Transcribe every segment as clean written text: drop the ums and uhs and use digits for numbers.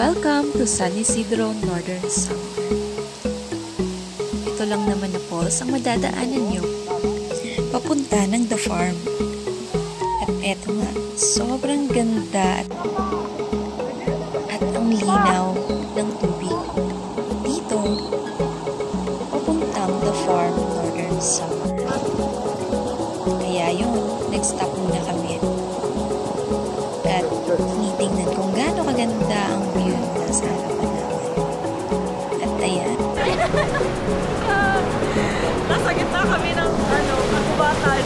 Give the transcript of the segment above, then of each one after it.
Welcome to San Isidro, Northern Samar. Ito lang naman na falls ang madadaanan nyo papunta ng The Farm. At eto nga, sobrang ganda at ang linaw ng tubig dito papuntang The Farm, Northern Samar. Kaya yun, nag-stop muna kami at tinitingnan kung gaano kaganda ang view na sa harapan namin. At ayan. Nasa gitna kami ng kakubatan.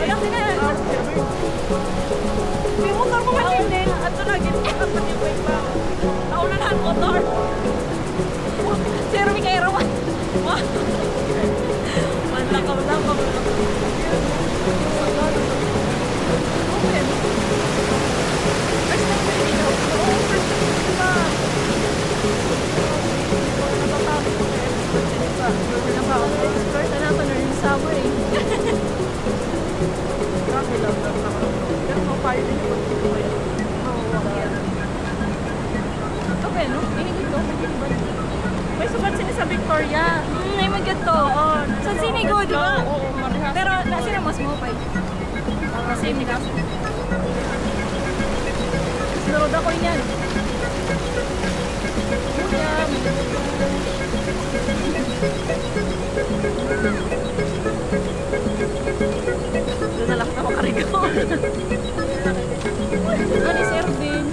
Kaya sinayaan. May motor mo matindi. At ito na gitna ang patibay pa. Nauna na ang motor. Pero may kairawan. Manlakaw lang. May sukat sini sa Victoria. Ay maganda. Sa Sinigo, di ba? Pero nasira mas mo pa. Kasi hindi ka. Sinurod ako yan. Doon na lang ako karigo. Ano si Ervin?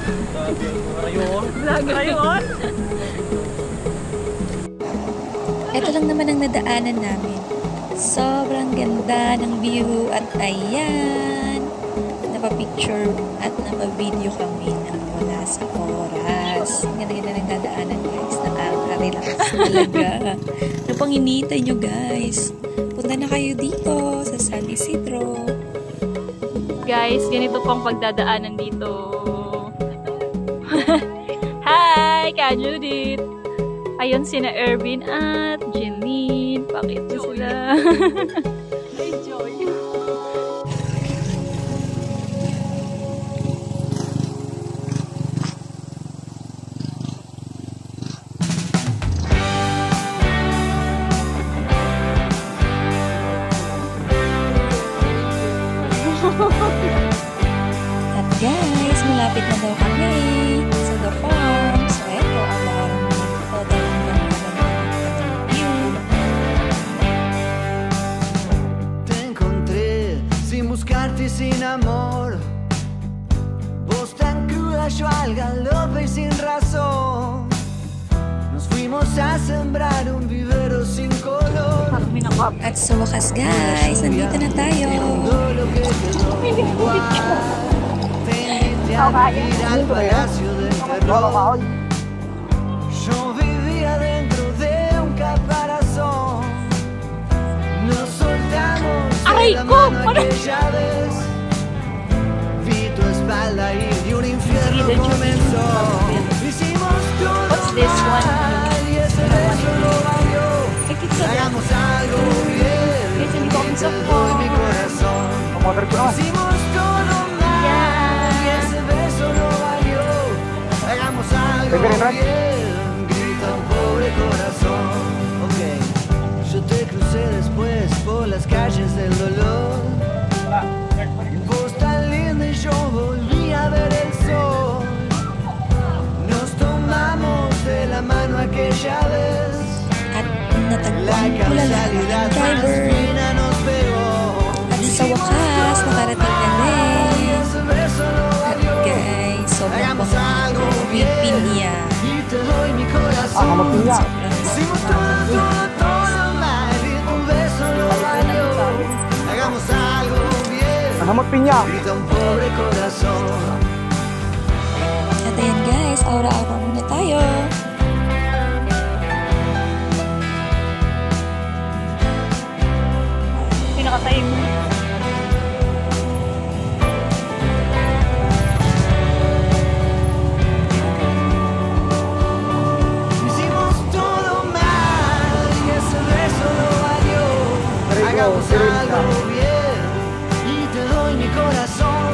Rayon? Ito lang naman ang nadaanan namin. Sobrang ganda ng view at ayan, napapicture at napavideo kami ng wala sa oras. Ang ganda-ganda ng dadaanan, guys. Nakaka-relax talaga. Ano pang hinihintay nyo, guys? Punta na kayo dito sa San Isidro. Guys, ganito pang pagdadaanan dito. Hi, Ka Judith! Ayun sina Ervin at Jeline. Pakita sila. Enjoy. At guys, malapit na daw kami sa The Farm. So eto, abangan nyo dahil maganda ang view. Te encontré sin buscarte, sin amor. Vos tan cruda, yo al galope y sin razón. Nos fuimos a sembrar un vivero sin color. At sa wakas guys, nandito na tayo. Al palacio del terror. Yo vivía dentro de un caparazón. Nos soltamos de la mano aquella vez. Vi tu espalda y un infierno comenzó. Hicimos todo mal y ese beso lo valió. Hagamos algo bien y te doy mi corazón. Hicimos todo mal y ese beso lo valió. Hagamos algo bien, grita un pobre corazón. Ok, yo te crucé después por las calles del dolor. Vos tan linda y yo volví a ver el sol. Nos tomamos de la mano aquella vez. At natagpuan ko lang ang driver. At sa wakas, nakarating kami. At guys, sobrang bangong big niya. Sobrang Hagamos piña. At ayan guys, aura-aura muna tayo. Pinakatayin mo. Hicimos todo mal y ese beso lo valió. Hagamos algo bien y te doy mi corazón.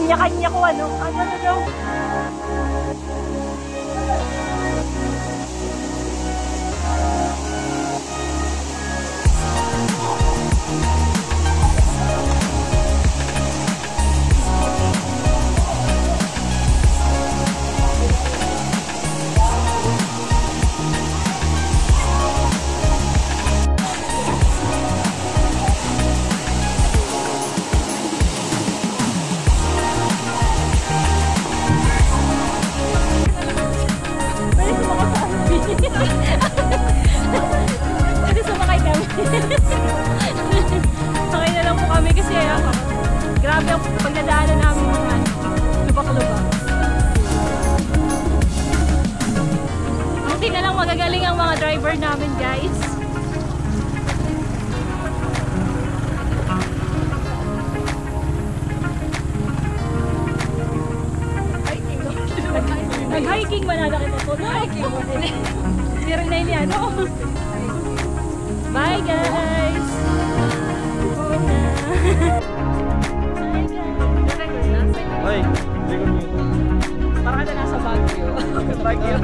kanya-kanya ko ano daw. Pwede sumakay kami. Sakay na lang po kami kasi grabe ang pagdadaanan namin mga lubak-lubak. Buti na lang magagaling ang mga driver namin, guys. Nag-hiking ba na kita po? Nag-hiking mo nila. Hindi rin na yan, no? Bye, guys! Bye, guys! Ay, likod mo ito. Parang ka na nasa Baguio. Baguio.